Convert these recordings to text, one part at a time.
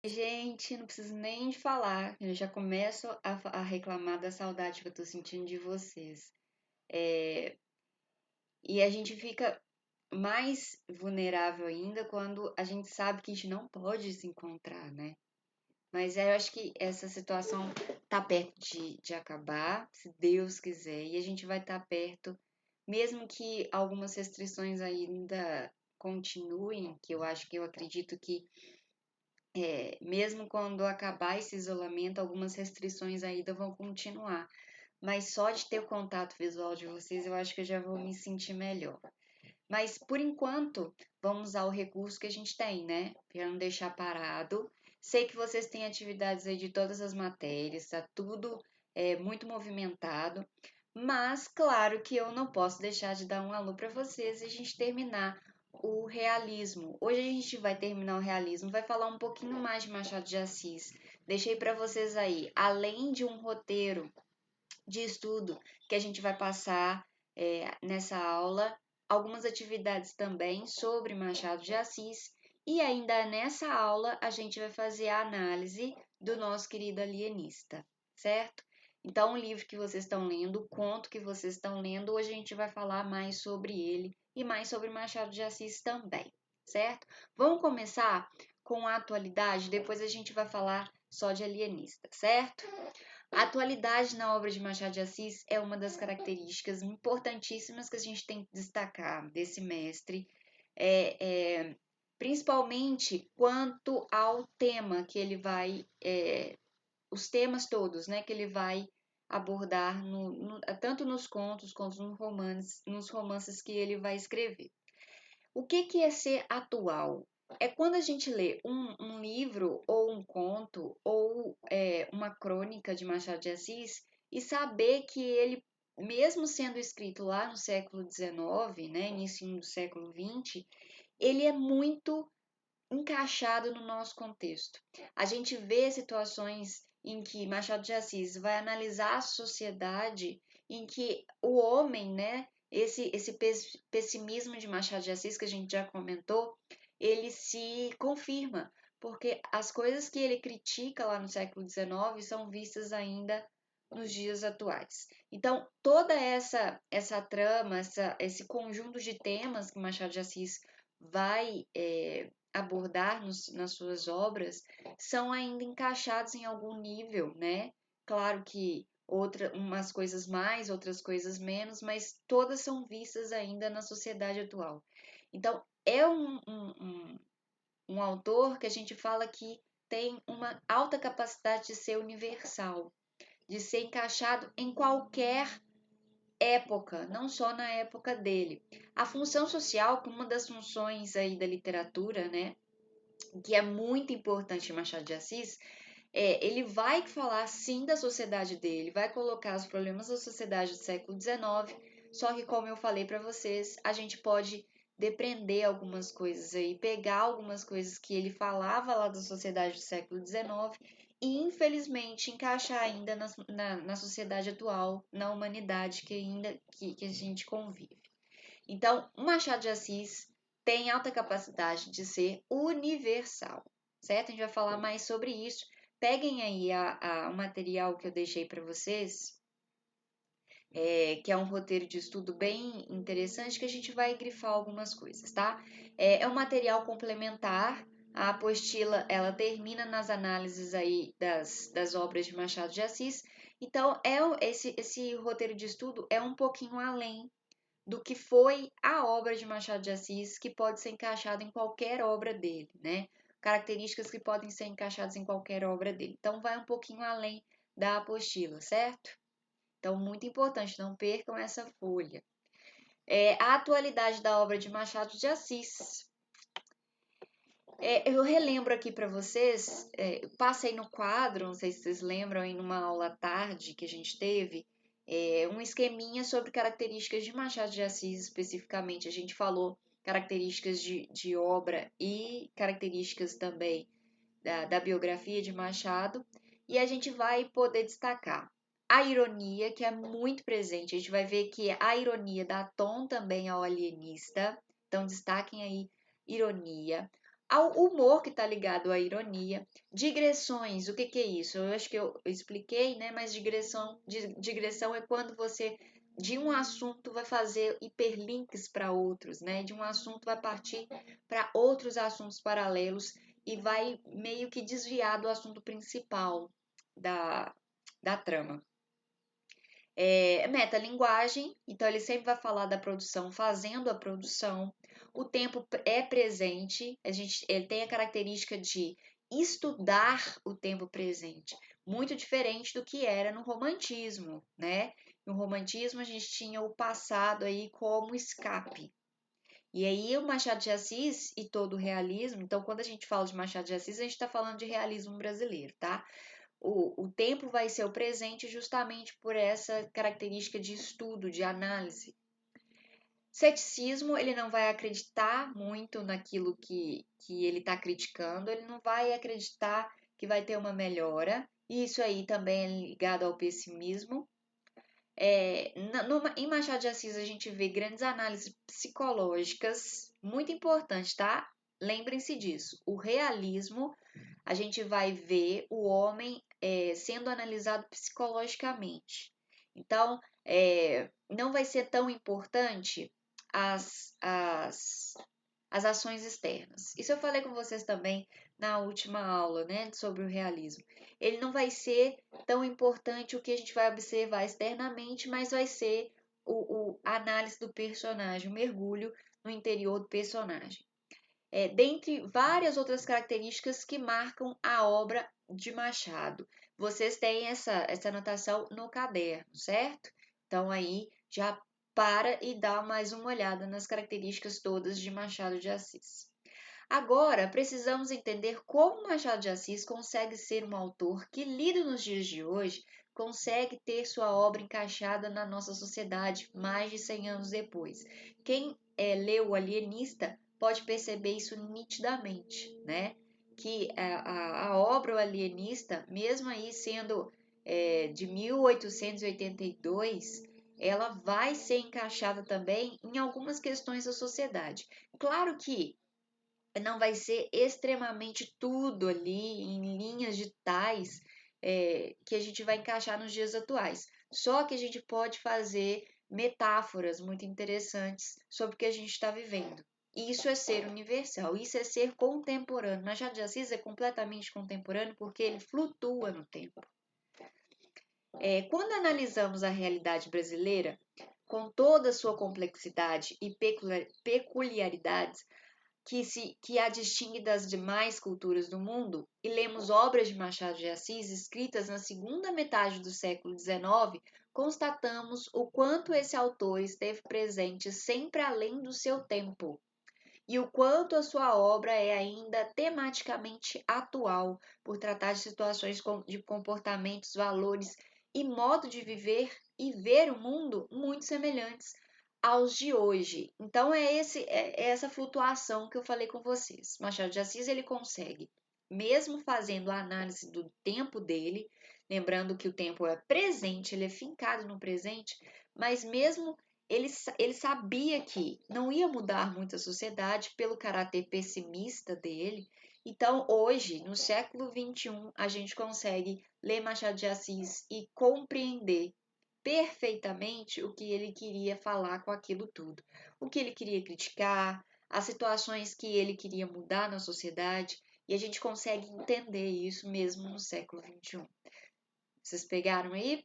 Gente, não preciso nem de falar. Eu já começo a reclamar da saudade que eu tô sentindo de vocês. É, e a gente fica mais vulnerável ainda quando a gente sabe que a gente não pode se encontrar, né? Mas eu acho que essa situação tá perto de acabar, se Deus quiser, e a gente vai estar perto, mesmo que algumas restrições ainda continuem, que eu acredito que mesmo quando acabar esse isolamento, algumas restrições ainda vão continuar. Mas só de ter o contato visual de vocês, eu acho que eu já vou me sentir melhor. Mas por enquanto, vamos usar o recurso que a gente tem, né? Para não deixar parado. Sei que vocês têm atividades aí de todas as matérias, tá tudo muito movimentado. Mas claro que eu não posso deixar de dar um alô para vocês e a gente terminar o realismo. Hoje a gente vai terminar o realismo, vai falar um pouquinho mais de Machado de Assis. Deixei para vocês aí, além de um roteiro de estudo que a gente vai passar nessa aula, algumas atividades também sobre Machado de Assis. E ainda nessa aula a gente vai fazer a análise do nosso querido alienista, certo? Então, o livro que vocês estão lendo, o conto que vocês estão lendo, hoje a gente vai falar mais sobre ele e mais sobre Machado de Assis também, certo? Vamos começar com a atualidade, depois a gente vai falar só de alienista, certo? A atualidade na obra de Machado de Assis é uma das características importantíssimas que a gente tem que destacar desse mestre, é, é, principalmente quanto ao tema que ele vai, os temas todos, né, que ele vai abordar tanto nos contos quanto nos romances que ele vai escrever. O que é ser atual? É quando a gente lê um livro ou um conto ou uma crônica de Machado de Assis e saber que ele, mesmo sendo escrito lá no século XIX, né, início do século XX, ele é muito encaixado no nosso contexto. A gente vê situações em que Machado de Assis vai analisar a sociedade em que o homem, né, esse pessimismo de Machado de Assis que a gente já comentou, ele se confirma, porque as coisas que ele critica lá no século XIX são vistas ainda nos dias atuais. Então, toda essa trama, esse conjunto de temas que Machado de Assis vai abordar nas suas obras são ainda encaixados em algum nível, né? Claro que umas coisas mais, outras coisas menos, mas todas são vistas ainda na sociedade atual. Então, é um autor que a gente fala que tem uma alta capacidade de ser universal, de ser encaixado em qualquer época, não só na época dele. A função social, que uma das funções aí da literatura, né, que é muito importante em Machado de Assis, ele vai falar sim da sociedade dele, vai colocar os problemas da sociedade do século XIX, só que como eu falei para vocês, a gente pode depreender algumas coisas aí, pegar algumas coisas que ele falava lá da sociedade do século XIX e infelizmente encaixar ainda na sociedade atual, na humanidade que ainda que a gente convive. Então, o Machado de Assis tem alta capacidade de ser universal, certo? A gente vai falar mais sobre isso. Peguem aí o material que eu deixei para vocês, que é um roteiro de estudo bem interessante, que a gente vai grifar algumas coisas, tá? É um material complementar. A apostila, ela termina nas análises aí das obras de Machado de Assis. Então, esse roteiro de estudo é um pouquinho além do que foi a obra de Machado de Assis, que pode ser encaixada em qualquer obra dele, né? Características que podem ser encaixadas em qualquer obra dele. Então, vai um pouquinho além da apostila, certo? Então, muito importante, não percam essa folha. A atualidade da obra de Machado de Assis. Eu relembro aqui para vocês, passei no quadro, não sei se vocês lembram, em uma aula à tarde que a gente teve, um esqueminha sobre características de Machado de Assis, especificamente. A gente falou características de obra e características também da biografia de Machado, e a gente vai poder destacar a ironia, que é muito presente. A gente vai ver que a ironia dá tom também ao alienista, então destaquem aí ironia, ao humor que está ligado à ironia, digressões, o que é isso? Eu acho que eu expliquei, né? Mas digressão é quando você de um assunto vai fazer hiperlinks para outros, né? De um assunto vai partir para outros assuntos paralelos e vai meio que desviar do assunto principal da trama. Metalinguagem, então ele sempre vai falar da produção fazendo a produção. O tempo é presente, ele tem a característica de estudar o tempo presente, muito diferente do que era no romantismo, né? No romantismo a gente tinha o passado aí como escape. E aí o Machado de Assis e todo o realismo, então quando a gente fala de Machado de Assis, a gente está falando de realismo brasileiro, tá? O tempo vai ser o presente justamente por essa característica de estudo, de análise. Ceticismo, ele não vai acreditar muito naquilo que ele está criticando, ele não vai acreditar que vai ter uma melhora. Isso aí também é ligado ao pessimismo. Em Machado de Assis a gente vê grandes análises psicológicas, muito importante, tá? Lembrem-se disso. O realismo, a gente vai ver o homem sendo analisado psicologicamente. Então, não vai ser tão importante as, as, as ações externas. Isso eu falei com vocês também na última aula, né, sobre o realismo. Ele não vai ser tão importante o que a gente vai observar externamente, mas vai ser a análise do personagem, o mergulho no interior do personagem. Dentre várias outras características que marcam a obra de Machado. Vocês têm essa anotação no caderno, certo? Então aí já para e dá mais uma olhada nas características todas de Machado de Assis. Agora, precisamos entender como Machado de Assis consegue ser um autor que, lido nos dias de hoje, consegue ter sua obra encaixada na nossa sociedade mais de 100 anos depois. Quem leu O Alienista pode perceber isso nitidamente, né? Que a obra O Alienista, mesmo aí sendo de 1882, ela vai ser encaixada também em algumas questões da sociedade. Claro que não vai ser extremamente tudo ali em linhas de tais que a gente vai encaixar nos dias atuais. Só que a gente pode fazer metáforas muito interessantes sobre o que a gente está vivendo. Isso é ser universal, isso é ser contemporâneo. Machado de Assis é completamente contemporâneo porque ele flutua no tempo. Quando analisamos a realidade brasileira, com toda a sua complexidade e peculiaridades, que a distingue das demais culturas do mundo, e lemos obras de Machado de Assis escritas na segunda metade do século XIX, constatamos o quanto esse autor esteve presente sempre além do seu tempo, e o quanto a sua obra é ainda tematicamente atual, por tratar de situações de comportamentos, valores e modo de viver e ver o mundo muito semelhantes aos de hoje. Então é essa flutuação que eu falei com vocês. Machado de Assis ele consegue, mesmo fazendo a análise do tempo dele, lembrando que o tempo é presente, ele é fincado no presente, mas mesmo ele sabia que não ia mudar muito a sociedade pelo caráter pessimista dele. Então, hoje, no século XXI, a gente consegue ler Machado de Assis e compreender perfeitamente o que ele queria falar com aquilo tudo. O que ele queria criticar, as situações que ele queria mudar na sociedade, e a gente consegue entender isso mesmo no século XXI. Vocês pegaram aí?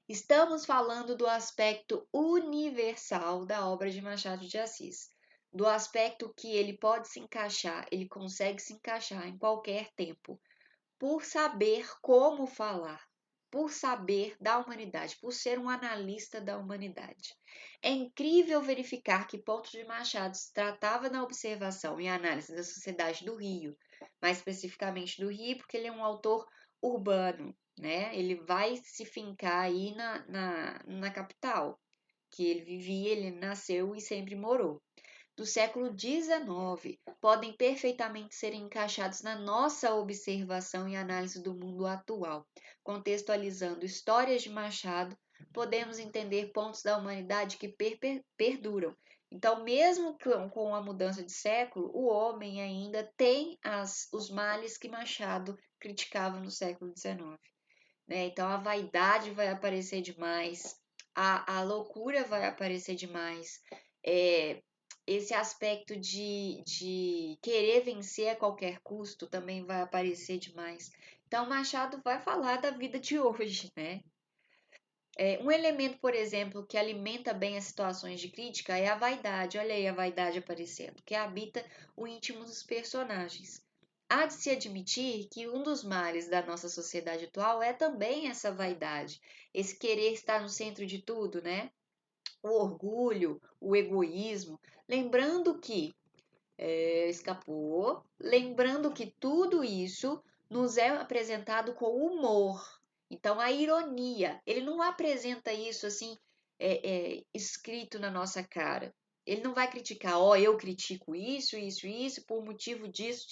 Estamos falando do aspecto universal da obra de Machado de Assis, do aspecto que ele pode se encaixar, ele consegue se encaixar em qualquer tempo, por saber como falar, por saber da humanidade, por ser um analista da humanidade. É incrível verificar que Pontos de Machado se tratava na observação e análise da sociedade do Rio, mais especificamente do Rio, porque ele é um autor urbano, né? Ele vai se fincar aí na capital, que ele vivia, ele nasceu e sempre morou. Do século XIX podem perfeitamente ser encaixados na nossa observação e análise do mundo atual. Contextualizando histórias de Machado, podemos entender pontos da humanidade que perduram Então, mesmo com a mudança de século, o homem ainda tem os males que Machado criticava no século XIX. Né? Então, a vaidade vai aparecer demais, a loucura vai aparecer demais, esse aspecto de querer vencer a qualquer custo também vai aparecer demais. Então, Machado vai falar da vida de hoje, né? Um elemento, por exemplo, que alimenta bem as situações de crítica é a vaidade. Olha aí a vaidade aparecendo, que habita o íntimo dos personagens. Há de se admitir que um dos males da nossa sociedade atual é também essa vaidade, esse querer estar no centro de tudo, né? O orgulho, o egoísmo. Lembrando que lembrando que tudo isso nos é apresentado com humor. Então, a ironia, ele não apresenta isso assim, escrito na nossa cara. Ele não vai criticar, eu critico isso, por motivo disso.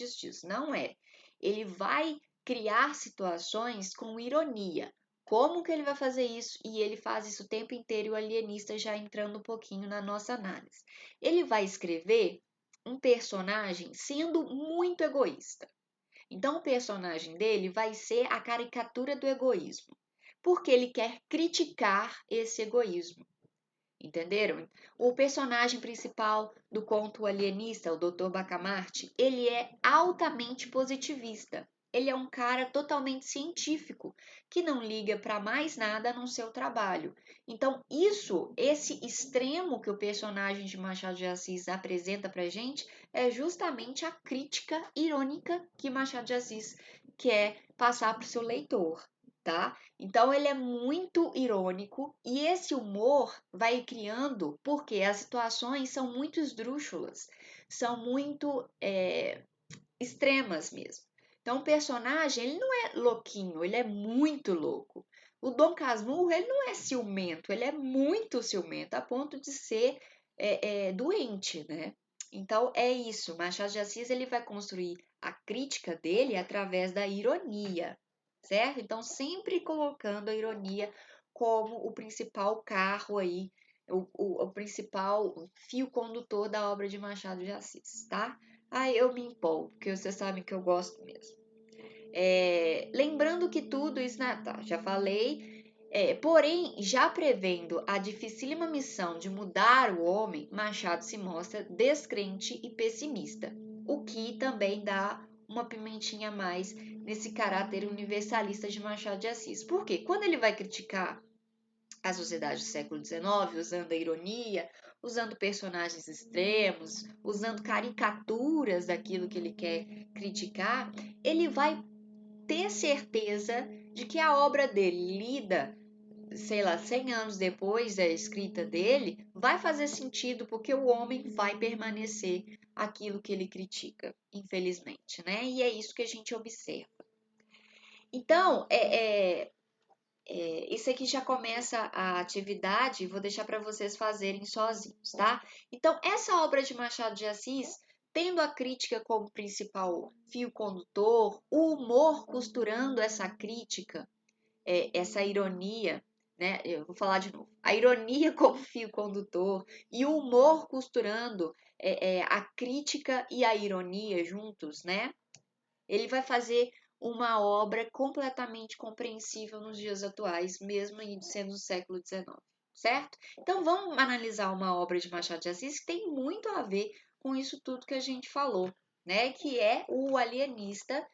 Não é. Ele vai criar situações com ironia. Como que ele vai fazer isso? E ele faz isso o tempo inteiro, e o alienista já entrando um pouquinho na nossa análise. Ele vai escrever um personagem sendo muito egoísta. Então, o personagem dele vai ser a caricatura do egoísmo, porque ele quer criticar esse egoísmo. Entenderam? O personagem principal do conto alienista, o Dr. Bacamarte, ele é altamente positivista. Ele é um cara totalmente científico, que não liga para mais nada no seu trabalho. Então, esse extremo que o personagem de Machado de Assis apresenta para gente, é justamente a crítica irônica que Machado de Assis quer passar para o seu leitor, tá? Então ele é muito irônico e esse humor vai criando porque as situações são muito esdrúxulas, são muito extremas mesmo. Então o personagem ele não é louquinho, ele é muito louco. O Dom Casmurro ele não é ciumento, ele é muito ciumento a ponto de ser doente, né? Então é isso. Machado de Assis ele vai construir a crítica dele através da ironia, certo? Então, sempre colocando a ironia como o principal carro aí, o principal fio condutor da obra de Machado de Assis, tá? Aí eu me empolgo, porque vocês sabem que eu gosto mesmo. Lembrando que tudo isso, tá, já falei, porém, já prevendo a dificílima missão de mudar o homem, Machado se mostra descrente e pessimista, o que também dá uma pimentinha a mais nesse caráter universalista de Machado de Assis. Por quê? Quando ele vai criticar a sociedade do século XIX, usando a ironia, usando personagens extremos, usando caricaturas daquilo que ele quer criticar, ele vai ter certeza de que a obra dele, lida, sei lá, 100 anos depois da escrita dele, vai fazer sentido porque o homem vai permanecer aquilo que ele critica, infelizmente, né? E é isso que a gente observa. Então, isso aqui já começa a atividade, vou deixar para vocês fazerem sozinhos, tá? Então, essa obra de Machado de Assis, tendo a crítica como principal fio condutor, o humor costurando essa crítica, essa ironia, né? Eu vou falar de novo. A ironia como fio condutor e o humor costurando a crítica e a ironia juntos, né? Ele vai fazer uma obra completamente compreensível nos dias atuais, mesmo sendo do século XIX, certo? Então vamos analisar uma obra de Machado de Assis que tem muito a ver com isso tudo que a gente falou, né? Que é o Alienista,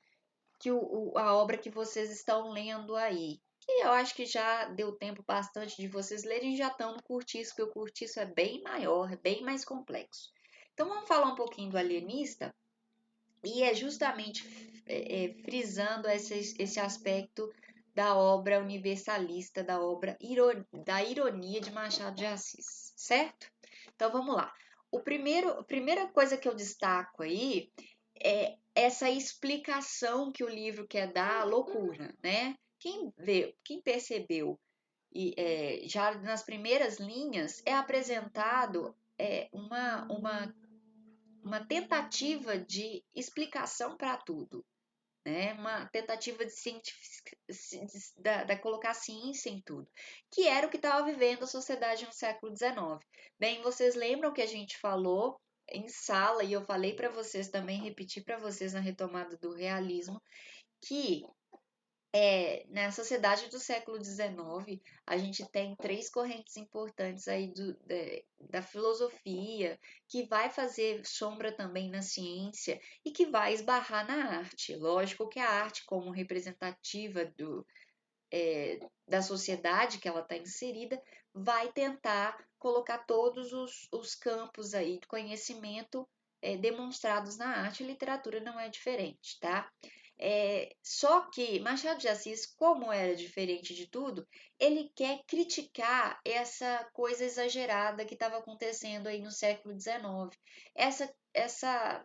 a obra que vocês estão lendo aí. Que eu acho que já deu tempo bastante de vocês lerem e já estão no Curtiço, porque o Curtiço é bem maior, é bem mais complexo. Então vamos falar um pouquinho do Alienista. E é justamente frisando esse aspecto da obra universalista, da ironia de Machado de Assis, certo? Então vamos lá. A primeira coisa que eu destaco aí é essa explicação que o livro quer dar à loucura, né? Quem percebeu já nas primeiras linhas é apresentado uma tentativa de explicação para tudo, né? Uma tentativa de colocar ciência em tudo, que era o que estava vivendo a sociedade no século XIX. Bem, vocês lembram que a gente falou em sala, e eu falei para vocês também, repeti para vocês na retomada do realismo, que na sociedade do século XIX, a gente tem três correntes importantes aí da filosofia, que vai fazer sombra também na ciência e que vai esbarrar na arte. Lógico que a arte, como representativa da sociedade que ela está inserida, vai tentar colocar todos os campos aí de conhecimento demonstrados na arte, e literatura não é diferente, tá? Só que Machado de Assis, como era diferente de tudo, ele quer criticar essa coisa exagerada que estava acontecendo aí no século XIX, essa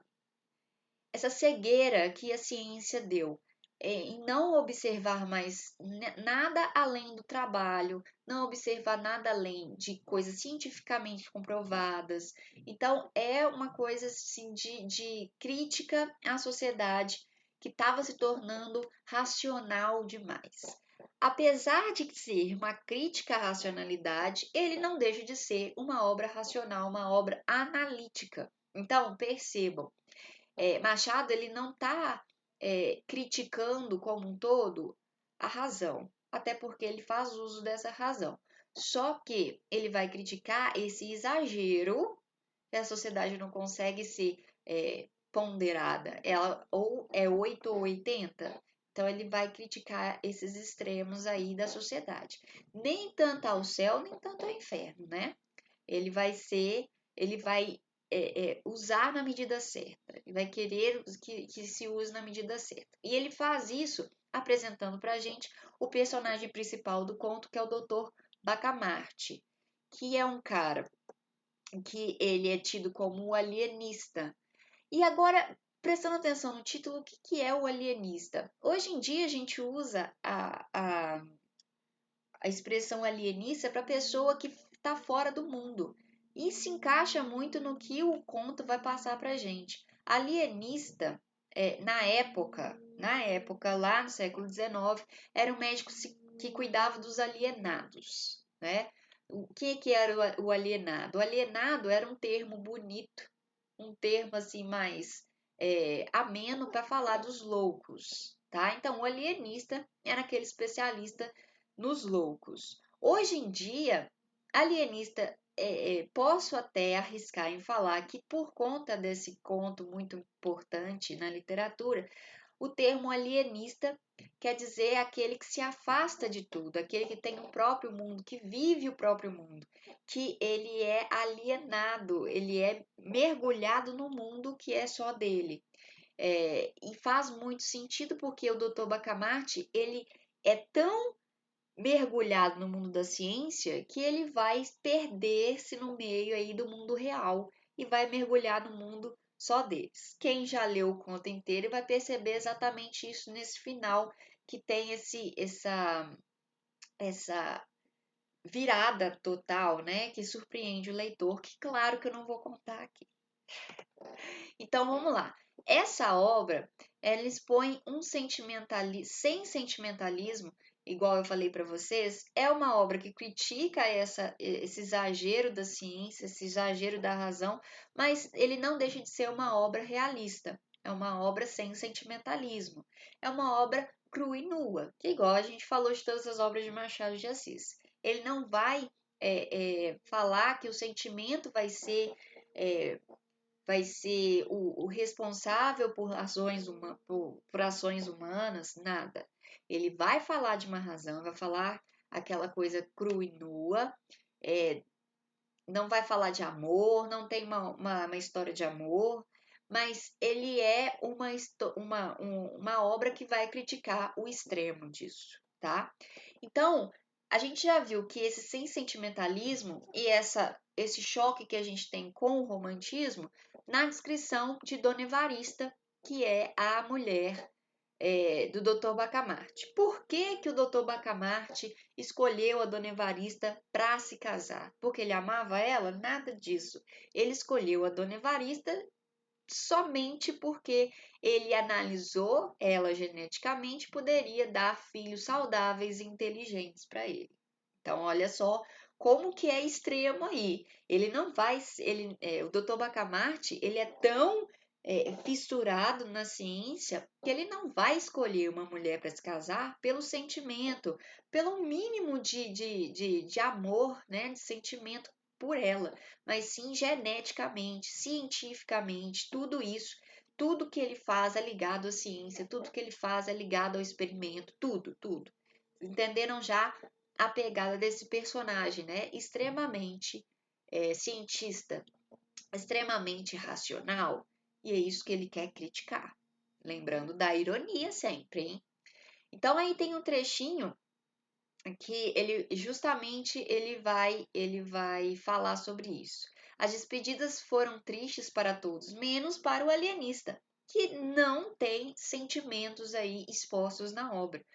cegueira que a ciência deu, em não observar mais nada além do trabalho, não observar nada além de coisas cientificamente comprovadas. Então, é uma coisa assim, de crítica à sociedade que estava se tornando racional demais. Apesar de ser uma crítica à racionalidade, ele não deixa de ser uma obra racional, uma obra analítica. Então, percebam, Machado ele não está criticando como um todo a razão, até porque ele faz uso dessa razão. Só que ele vai criticar esse exagero que a sociedade não consegue ser ponderada. Ela ou é 8 ou 80. Então ele vai criticar esses extremos aí da sociedade. Nem tanto ao céu, nem tanto ao inferno, né? Ele vai usar na medida certa, ele vai querer que se use na medida certa. E ele faz isso apresentando para a gente o personagem principal do conto, que é o Dr. Bacamarte, que é um cara que ele é tido como o alienista. E agora, prestando atenção no título, o que é o alienista? Hoje em dia a gente usa a expressão alienista para pessoa que está fora do mundo. E se encaixa muito no que o conto vai passar para a gente. Alienista, na época, lá no século XIX, era um médico que cuidava dos alienados, né? O que era o alienado? O alienado era um termo bonito, um termo assim mais ameno para falar dos loucos, tá? Então, o alienista era aquele especialista nos loucos. Hoje em dia, alienista, posso até arriscar em falar que por conta desse conto muito importante na literatura, o termo alienista quer dizer aquele que se afasta de tudo, aquele que tem o próprio mundo, que vive o próprio mundo, que ele é alienado, ele é mergulhado no mundo que é só dele. E faz muito sentido porque o Dr. Bacamarte, ele é tão mergulhado no mundo da ciência que ele vai perder-se no meio aí do mundo real e vai mergulhar no mundo só deles. Quem já leu o conto inteiro vai perceber exatamente isso nesse final, que tem essa virada total, né, que surpreende o leitor, que claro que eu não vou contar aqui. Então vamos lá. Essa obra, ela expõe um sentimentalismo, sem sentimentalismo, igual eu falei para vocês, é uma obra que critica esse exagero da ciência, esse exagero da razão, mas ele não deixa de ser uma obra realista. É uma obra sem sentimentalismo. É uma obra crua e nua, que igual a gente falou de todas as obras de Machado de Assis. Ele não vai falar que o sentimento é, vai ser o responsável por ações humanas, nada. Ele vai falar de uma razão, vai falar aquela coisa crua e nua, é, não vai falar de amor, não tem uma história de amor, mas ele é uma obra que vai criticar o extremo disso, tá? Então, a gente já viu que esse sem sentimentalismo e esse choque que a gente tem com o romantismo na descrição de Dona Evarista, que é a mulher do Dr. Bacamarte. Por que, que o Dr. Bacamarte escolheu a Dona Evarista para se casar? Porque ele amava ela? Nada disso. Ele escolheu a Dona Evarista somente porque ele analisou ela geneticamente, poderia dar filhos saudáveis e inteligentes para ele. Então, olha só como que é extremo aí. Ele não vai, o Dr. Bacamarte, ele é tão fissurado na ciência que ele não vai escolher uma mulher para se casar pelo sentimento, pelo mínimo de amor, né, de sentimento por ela, mas sim geneticamente, cientificamente, tudo isso. Tudo que ele faz é ligado à ciência, tudo que ele faz é ligado ao experimento, tudo, tudo. Entenderam já a pegada desse personagem, né? Extremamente cientista, extremamente racional, e é isso que ele quer criticar. Lembrando da ironia sempre, hein? Então aí tem um trechinho que ele justamente ele vai falar sobre isso. As despedidas foram tristes para todos, menos para o alienista, que não tem sentimentos aí expostos na obra.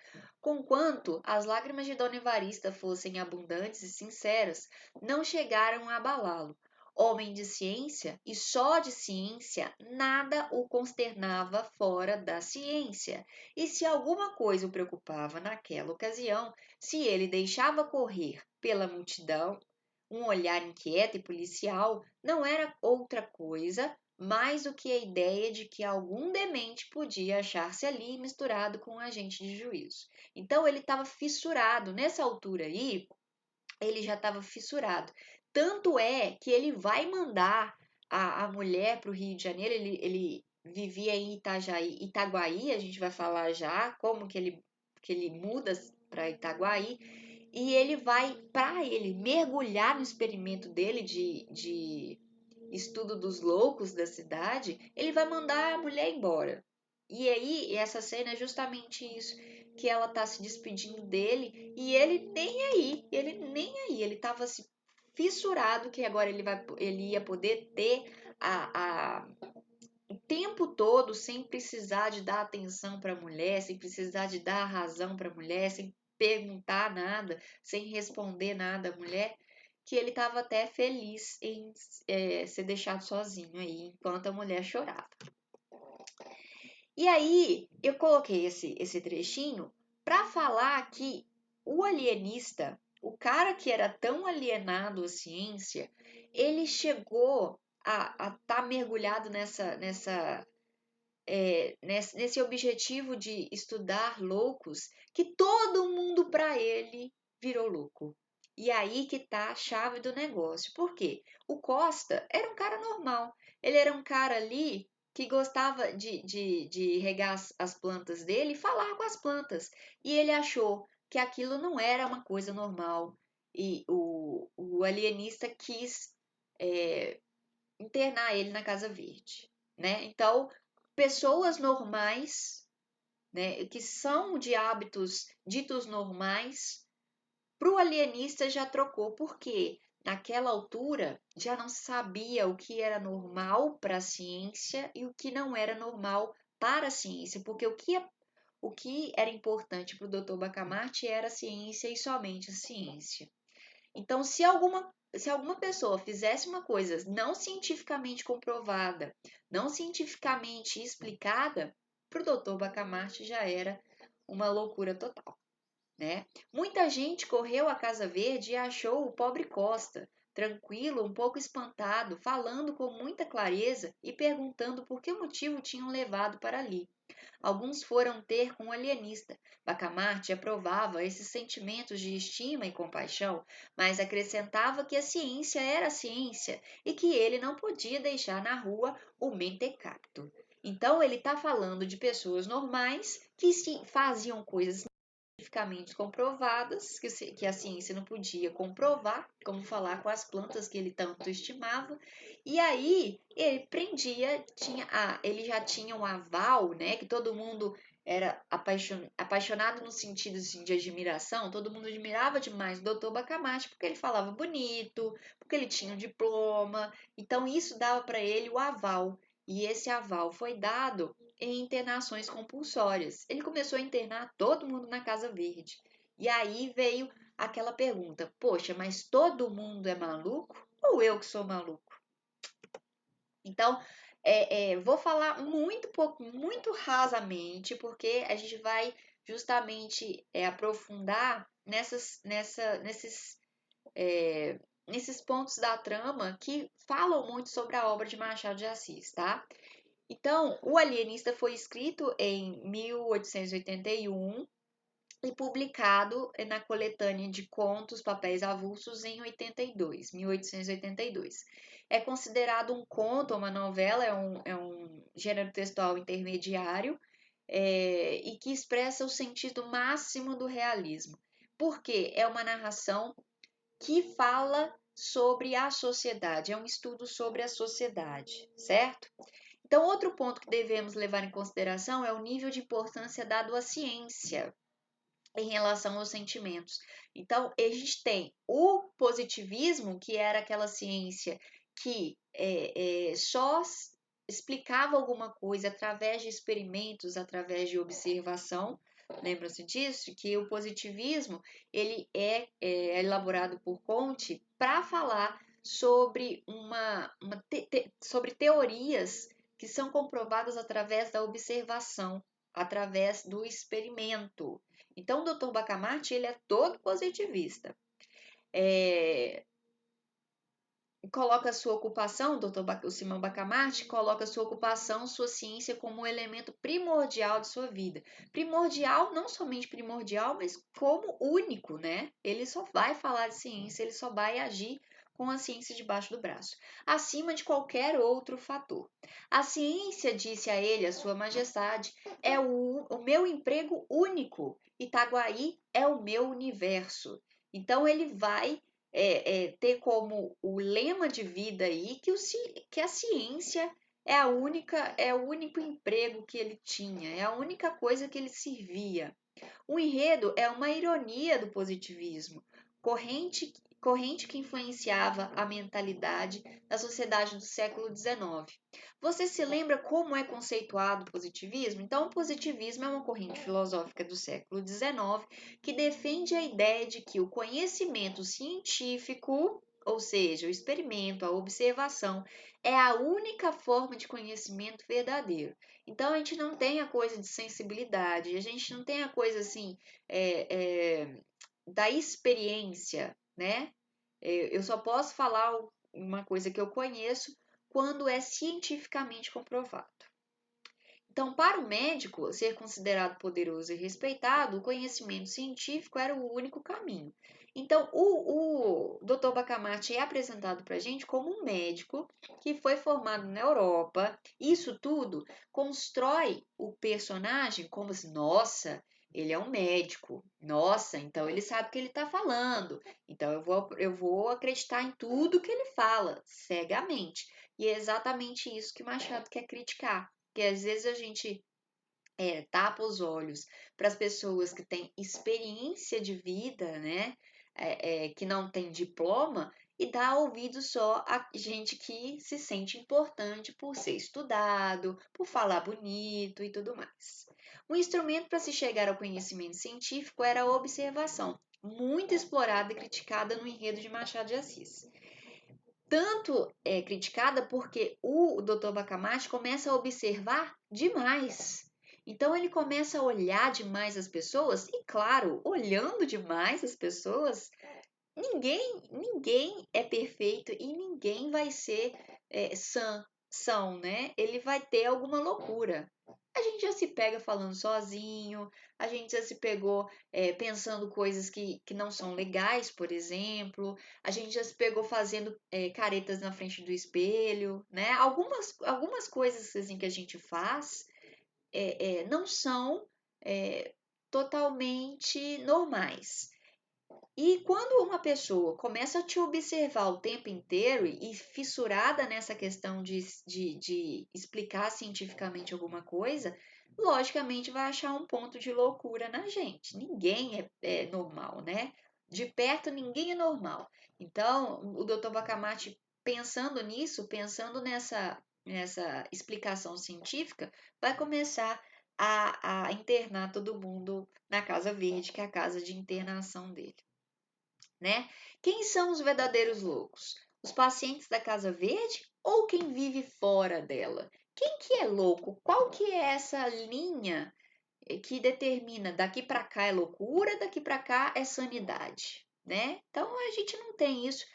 Conquanto as lágrimas de Dona Evarista fossem abundantes e sinceras, não chegaram a abalá-lo. Homem de ciência e só de ciência, nada o consternava fora da ciência. E se alguma coisa o preocupava naquela ocasião, se ele deixava correr pela multidão um olhar inquieto e policial, não era outra coisa mais do que a ideia de que algum demente podia achar-se ali misturado com um agente de juízo. Então ele estava fissurado. Nessa altura aí, ele já estava fissurado. Tanto é que ele vai mandar a mulher para o Rio de Janeiro. Ele vivia em Itaguaí, a gente vai falar já como que ele muda para Itaguaí. E ele vai, para ele mergulhar no experimento dele de estudo dos loucos da cidade, ele vai mandar a mulher embora. E aí, essa cena é justamente isso, que ela tá se despedindo dele e ele tava assim, fissurado que agora ele ia poder ter a, o tempo todo sem precisar de dar atenção para a mulher, sem precisar de dar razão para a mulher, sem perguntar nada, sem responder nada à mulher, que ele estava até feliz em ser deixado sozinho aí enquanto a mulher chorava. E aí eu coloquei esse trechinho para falar que o alienista, o cara que era tão alienado à ciência, ele chegou a estar mergulhado nesse objetivo de estudar loucos, que todo mundo para ele virou louco. E aí que tá a chave do negócio. Por quê? O Costa era um cara normal. Ele era um cara ali que gostava de regar as plantas dele e falar com as plantas. E ele achou que aquilo não era uma coisa normal. E o alienista quis internar ele na Casa Verde, né? Então, pessoas normais, né, que são de hábitos ditos normais, para o alienista já trocou, porque naquela altura já não sabia o que era normal para a ciência e o que não era normal para a ciência, porque o que era importante para o Dr. Bacamarte era a ciência e somente a ciência. Então, se alguma pessoa fizesse uma coisa não cientificamente comprovada, não cientificamente explicada, para o Dr. Bacamarte já era uma loucura total, né? Muita gente correu à Casa Verde e achou o pobre Costa, tranquilo, um pouco espantado, falando com muita clareza e perguntando por que motivo tinham levado para ali. Alguns foram ter com o alienista. Bacamarte aprovava esses sentimentos de estima e compaixão, mas acrescentava que a ciência era a ciência e que ele não podia deixar na rua o mentecapto. Então ele está falando de pessoas normais que faziam coisas cientificamente comprovadas, que a ciência não podia comprovar, como falar com as plantas que ele tanto estimava, e aí ele prendia, ele já tinha um aval, né, que todo mundo era apaixonado no sentido assim, de admiração, todo mundo admirava demais o Dr. Bacamarte, porque ele falava bonito, porque ele tinha um diploma, então isso dava para ele o aval, e esse aval foi dado em internações compulsórias. Ele começou a internar todo mundo na Casa Verde. E aí veio aquela pergunta: poxa, mas todo mundo é maluco ou eu que sou maluco? Então, Vou falar muito rasamente, porque a gente vai justamente aprofundar nesses pontos da trama que falam muito sobre a obra de Machado de Assis, tá? Então, O Alienista foi escrito em 1881 e publicado na coletânea de contos Papéis Avulsos em 1882. É considerado um conto, uma novela, é um gênero textual intermediário e que expressa o sentido máximo do realismo. Porque é uma narração que fala sobre a sociedade, é um estudo sobre a sociedade, certo? Então, outro ponto que devemos levar em consideração é o nível de importância dado à ciência em relação aos sentimentos. Então, a gente tem o positivismo, que era aquela ciência que só explicava alguma coisa através de experimentos, através de observação. Lembra-se disso? Que o positivismo ele é elaborado por Comte para falar sobre sobre teorias que são comprovadas através da observação, através do experimento. Então, o Dr. Bacamarte, ele é todo positivista. Coloca a sua ocupação, o Simão Bacamarte, coloca a sua ocupação, sua ciência como um elemento primordial de sua vida. Primordial, não somente primordial, mas como único, né? Ele só vai falar de ciência, ele só vai agir com a ciência debaixo do braço, acima de qualquer outro fator. A ciência, disse a ele, a sua majestade, é o meu emprego único. Itaguaí é o meu universo. Então, ele vai ter como o lema de vida aí que a ciência é o único emprego que ele tinha, é a única coisa que ele servia. O enredo é uma ironia do positivismo, corrente que influenciava a mentalidade da sociedade do século XIX. Você se lembra como é conceituado o positivismo? Então, o positivismo é uma corrente filosófica do século XIX que defende a ideia de que o conhecimento científico, ou seja, o experimento, a observação, é a única forma de conhecimento verdadeiro. Então, a gente não tem a coisa de sensibilidade, a gente não tem a coisa assim da experiência, né? Eu só posso falar uma coisa que eu conheço quando é cientificamente comprovado. Então, para o médico ser considerado poderoso e respeitado, o conhecimento científico era o único caminho. Então, o Dr. Bacamarte é apresentado para a gente como um médico que foi formado na Europa. Isso tudo constrói o personagem como se, nossa, ele é um médico. Nossa, então ele sabe o que ele está falando. Então eu vou acreditar em tudo que ele fala, cegamente. E é exatamente isso que Machado quer criticar. Que às vezes a gente tapa os olhos para as pessoas que têm experiência de vida, né? Que não tem diploma e dá ouvido só a gente que se sente importante por ser estudado, por falar bonito e tudo mais. O instrumento para se chegar ao conhecimento científico era a observação, muito explorada e criticada no enredo de Machado de Assis. Tanto é criticada porque o Dr. Bacamarte começa a observar demais. Então ele começa a olhar demais as pessoas e, claro, olhando demais as pessoas, ninguém é perfeito e ninguém vai ser são, né? Ele vai ter alguma loucura. A gente já se pega falando sozinho, a gente já se pegou pensando coisas que não são legais, por exemplo, a gente já se pegou fazendo caretas na frente do espelho, né? Algumas coisas assim que a gente faz não são totalmente normais. E quando uma pessoa começa a te observar o tempo inteiro e fissurada nessa questão de explicar cientificamente alguma coisa, logicamente vai achar um ponto de loucura na gente. Ninguém é normal, né? De perto, ninguém é normal. Então, o Dr. Bacamarte, pensando nisso, pensando nessa explicação científica, vai começar a internar todo mundo na Casa Verde, que é a casa de internação dele, né? Quem são os verdadeiros loucos? Os pacientes da Casa Verde ou quem vive fora dela? Quem que é louco? Qual que é essa linha que determina daqui para cá é loucura, daqui para cá é sanidade, né? Então a gente não tem isso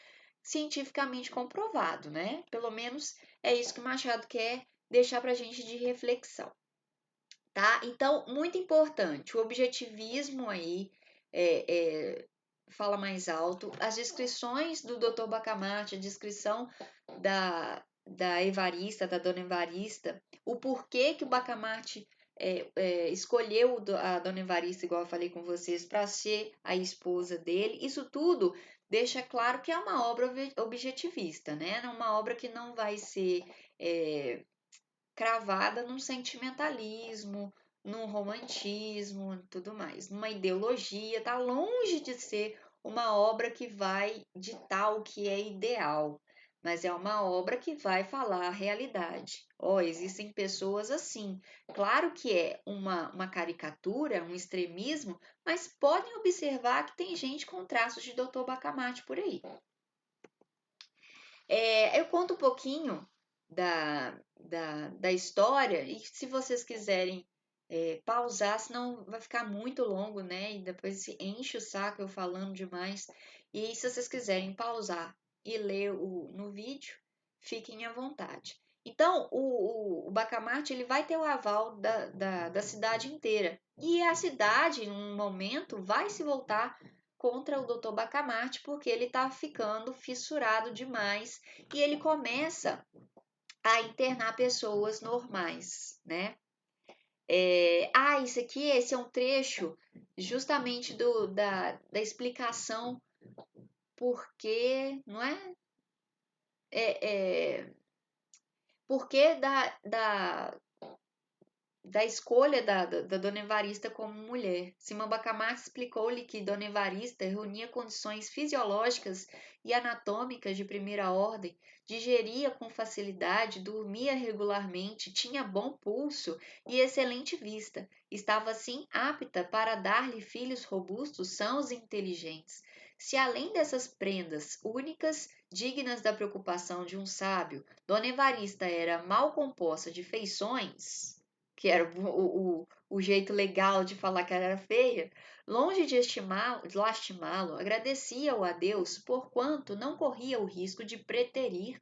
cientificamente comprovado, né? Pelo menos é isso que o Machado quer deixar para a gente de reflexão, tá? Então, muito importante, o objetivismo aí fala mais alto. As descrições do Dr. Bacamarte, a descrição da Evarista, da Dona Evarista, o porquê que o Bacamarte escolheu a Dona Evarista, igual eu falei com vocês, para ser a esposa dele, isso tudo deixa claro que é uma obra objetivista, né? É uma obra que não vai ser cravada num sentimentalismo, num romantismo, tudo mais, numa ideologia, tá longe de ser uma obra que vai ditar o que é ideal, mas é uma obra que vai falar a realidade. Existem pessoas assim. Claro que é uma caricatura, um extremismo, mas podem observar que tem gente com traços de Dr. Bacamarte por aí. Eu conto um pouquinho da história e se vocês quiserem pausar, senão vai ficar muito longo, né? E depois se enche o saco eu falando demais. E se vocês quiserem pausar e ler no vídeo, fiquem à vontade. Então, o Bacamarte ele vai ter o aval da cidade inteira. E a cidade, em um momento, vai se voltar contra o Dr. Bacamarte porque ele está ficando fissurado demais e ele começa a internar pessoas normais, né? Esse é um trecho justamente da explicação porque, não é? Porque da escolha da Dona Evarista como mulher. Simão Bacamarte explicou-lhe que Dona Evarista reunia condições fisiológicas e anatômicas de primeira ordem, digeria com facilidade, dormia regularmente, tinha bom pulso e excelente vista. Estava, assim, apta para dar-lhe filhos robustos, sãos e inteligentes. Se além dessas prendas únicas, dignas da preocupação de um sábio, Dona Evarista era mal composta de feições, que era o jeito legal de falar que ela era feia, longe de lastimá-lo, agradecia-o a Deus, porquanto não corria o risco de preterir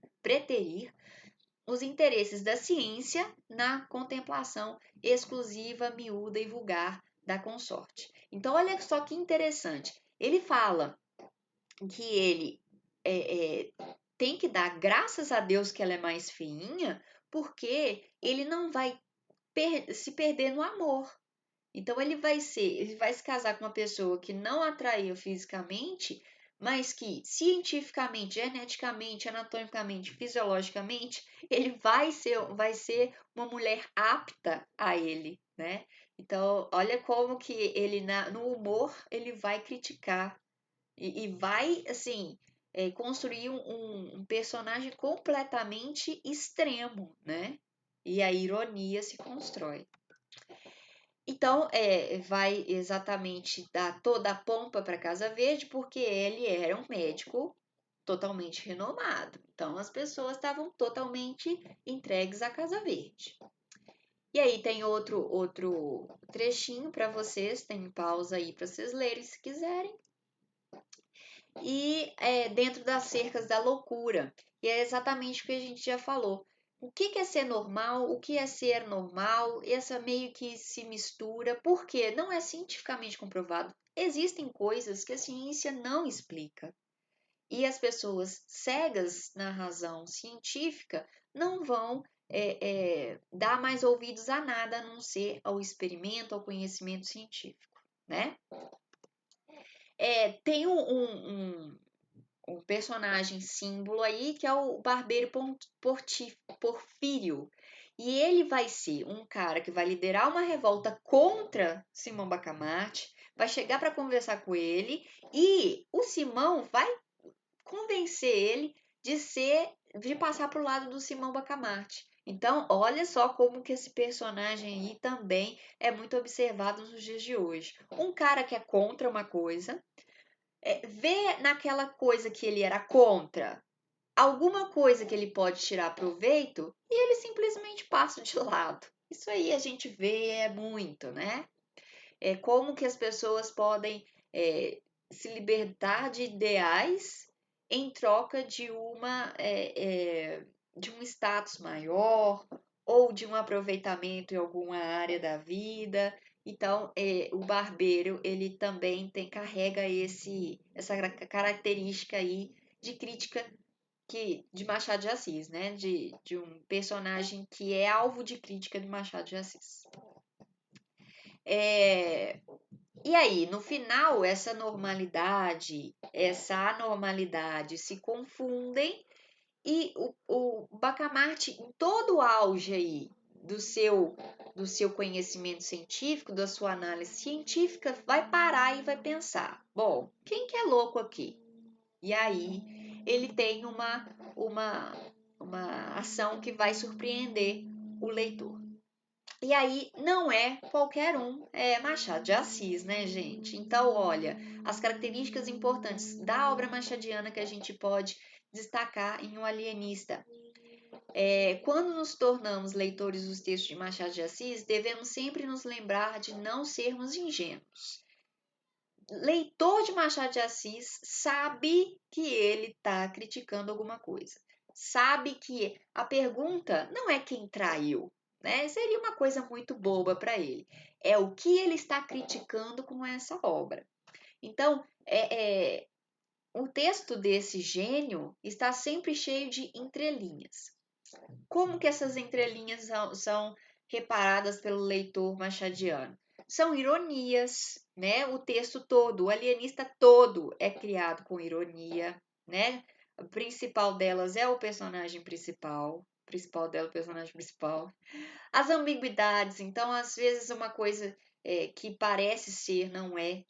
os interesses da ciência na contemplação exclusiva, miúda e vulgar da consorte. Então, olha só que interessante. Ele fala que ele tem que dar graças a Deus que ela é mais feinha, porque ele não vai se perder no amor. Então ele vai se casar com uma pessoa que não atraiu fisicamente, mas que cientificamente, geneticamente, anatomicamente, fisiologicamente, ele vai ser uma mulher apta a ele, né? Então, olha como que ele no humor ele vai criticar e vai assim construir um personagem completamente extremo, né? E a ironia se constrói. Então, vai exatamente dar toda a pompa para Casa Verde, porque ele era um médico totalmente renomado. Então, as pessoas estavam totalmente entregues à Casa Verde. E aí tem outro trechinho para vocês, tem pausa aí para vocês lerem se quiserem. E dentro das cercas da loucura. E é exatamente o que a gente já falou. O que é ser normal? O que é ser normal? Essa meio que se mistura, porque não é cientificamente comprovado. Existem coisas que a ciência não explica. E as pessoas cegas na razão científica não vão dar mais ouvidos a nada a não ser ao experimento, ao conhecimento científico, né? Tem um personagem símbolo aí, que é o Barbeiro Porfírio. E ele vai ser um cara que vai liderar uma revolta contra Simão Bacamarte, vai chegar para conversar com ele e o Simão vai convencer ele de passar para o lado do Simão Bacamarte. Então, olha só como que esse personagem aí também é muito observado nos dias de hoje. Um cara que é contra uma coisa, vê naquela coisa que ele era contra alguma coisa que ele pode tirar proveito e ele simplesmente passa de lado. Isso aí a gente vê muito, né? Como que as pessoas podem se libertar de ideais em troca de de um status maior ou de um aproveitamento em alguma área da vida. Então, o barbeiro ele também carrega essa característica aí de crítica de Machado de Assis, né? De um personagem que é alvo de crítica de Machado de Assis. E aí, no final, essa normalidade, essa anormalidade se confundem e o Bacamarte, em todo o auge aí do seu conhecimento científico, da sua análise científica, vai parar e vai pensar: bom, quem que é louco aqui? E aí ele tem uma ação que vai surpreender o leitor. E aí não é qualquer um, é Machado de Assis, né, gente? Então, olha, as características importantes da obra machadiana que a gente pode destacar em O Alienista. Quando nos tornamos leitores dos textos de Machado de Assis, devemos sempre nos lembrar de não sermos ingênuos. Leitor de Machado de Assis sabe que ele está criticando alguma coisa. Sabe que a pergunta não é quem traiu, né? Seria uma coisa muito boba para ele. É o que ele está criticando com essa obra. Então, o texto desse gênio está sempre cheio de entrelinhas. Como que essas entrelinhas são reparadas pelo leitor machadiano? São ironias, né? O texto todo, o alienista todo é criado com ironia, né? A principal delas é o personagem principal. O principal dela é o personagem principal. As ambiguidades, então, às vezes uma coisa que parece ser, não é.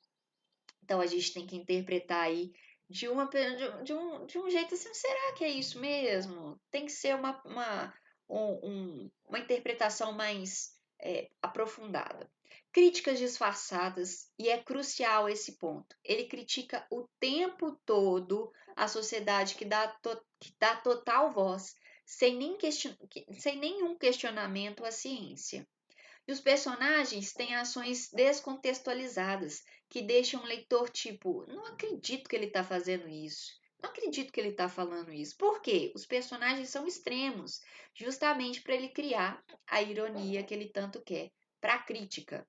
Então a gente tem que interpretar aí de um jeito assim, será que é isso mesmo? Tem que ser uma interpretação mais aprofundada. Críticas disfarçadas, e é crucial esse ponto. Ele critica o tempo todo a sociedade que dá total voz, sem nenhum questionamento à ciência. E os personagens têm ações descontextualizadas, que deixam o leitor tipo, não acredito que ele está fazendo isso. Não acredito que ele está falando isso. Por quê? Os personagens são extremos, justamente para ele criar a ironia que ele tanto quer, para a crítica.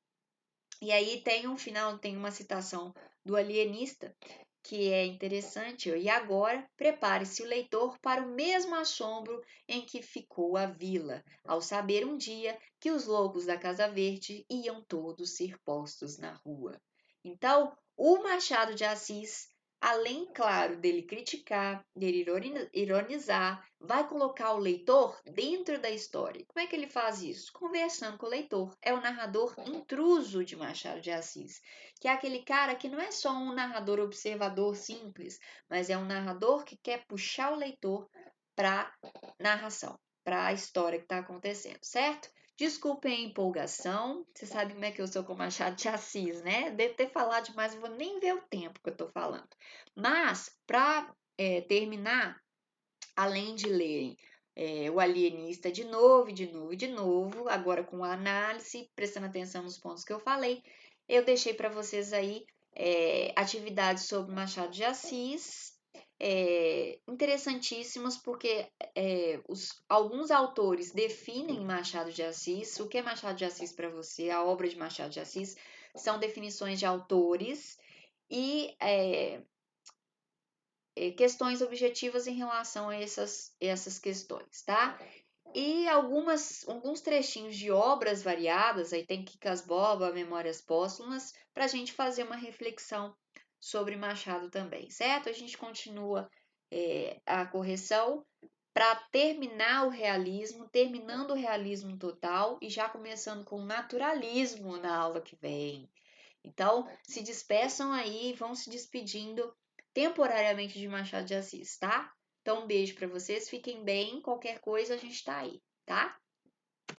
E aí tem um final, tem uma citação do alienista que é interessante. E agora, prepare-se o leitor para o mesmo assombro em que ficou a vila, ao saber um dia que os loucos da Casa Verde iam todos ser postos na rua. Então, o Machado de Assis, além, claro, dele criticar, dele ironizar, vai colocar o leitor dentro da história. Como é que ele faz isso? Conversando com o leitor. É o narrador intruso de Machado de Assis, que é aquele cara que não é só um narrador observador simples, mas é um narrador que quer puxar o leitor para narração, para a história que está acontecendo, certo? Desculpem a empolgação, você sabe como é que eu sou com Machado de Assis, né? Devo ter falado demais, eu vou nem ver o tempo que eu estou falando. Mas, para terminar, além de lerem O Alienista de novo, e de novo, e de novo, agora com a análise, prestando atenção nos pontos que eu falei, eu deixei para vocês aí atividades sobre Machado de Assis, interessantíssimas, porque alguns autores definem Machado de Assis. O que é Machado de Assis para você? A obra de Machado de Assis são definições de autores e questões objetivas em relação a essas questões, tá? E alguns trechinhos de obras variadas, aí tem Quincas Borba, Memórias Póstumas, para a gente fazer uma reflexão sobre Machado também, certo? A gente continua a correção para terminar o realismo, terminando o realismo total e já começando com o naturalismo na aula que vem. Então, se despeçam aí, vão se despedindo temporariamente de Machado de Assis, tá? Então, um beijo para vocês, fiquem bem, qualquer coisa a gente tá aí, tá?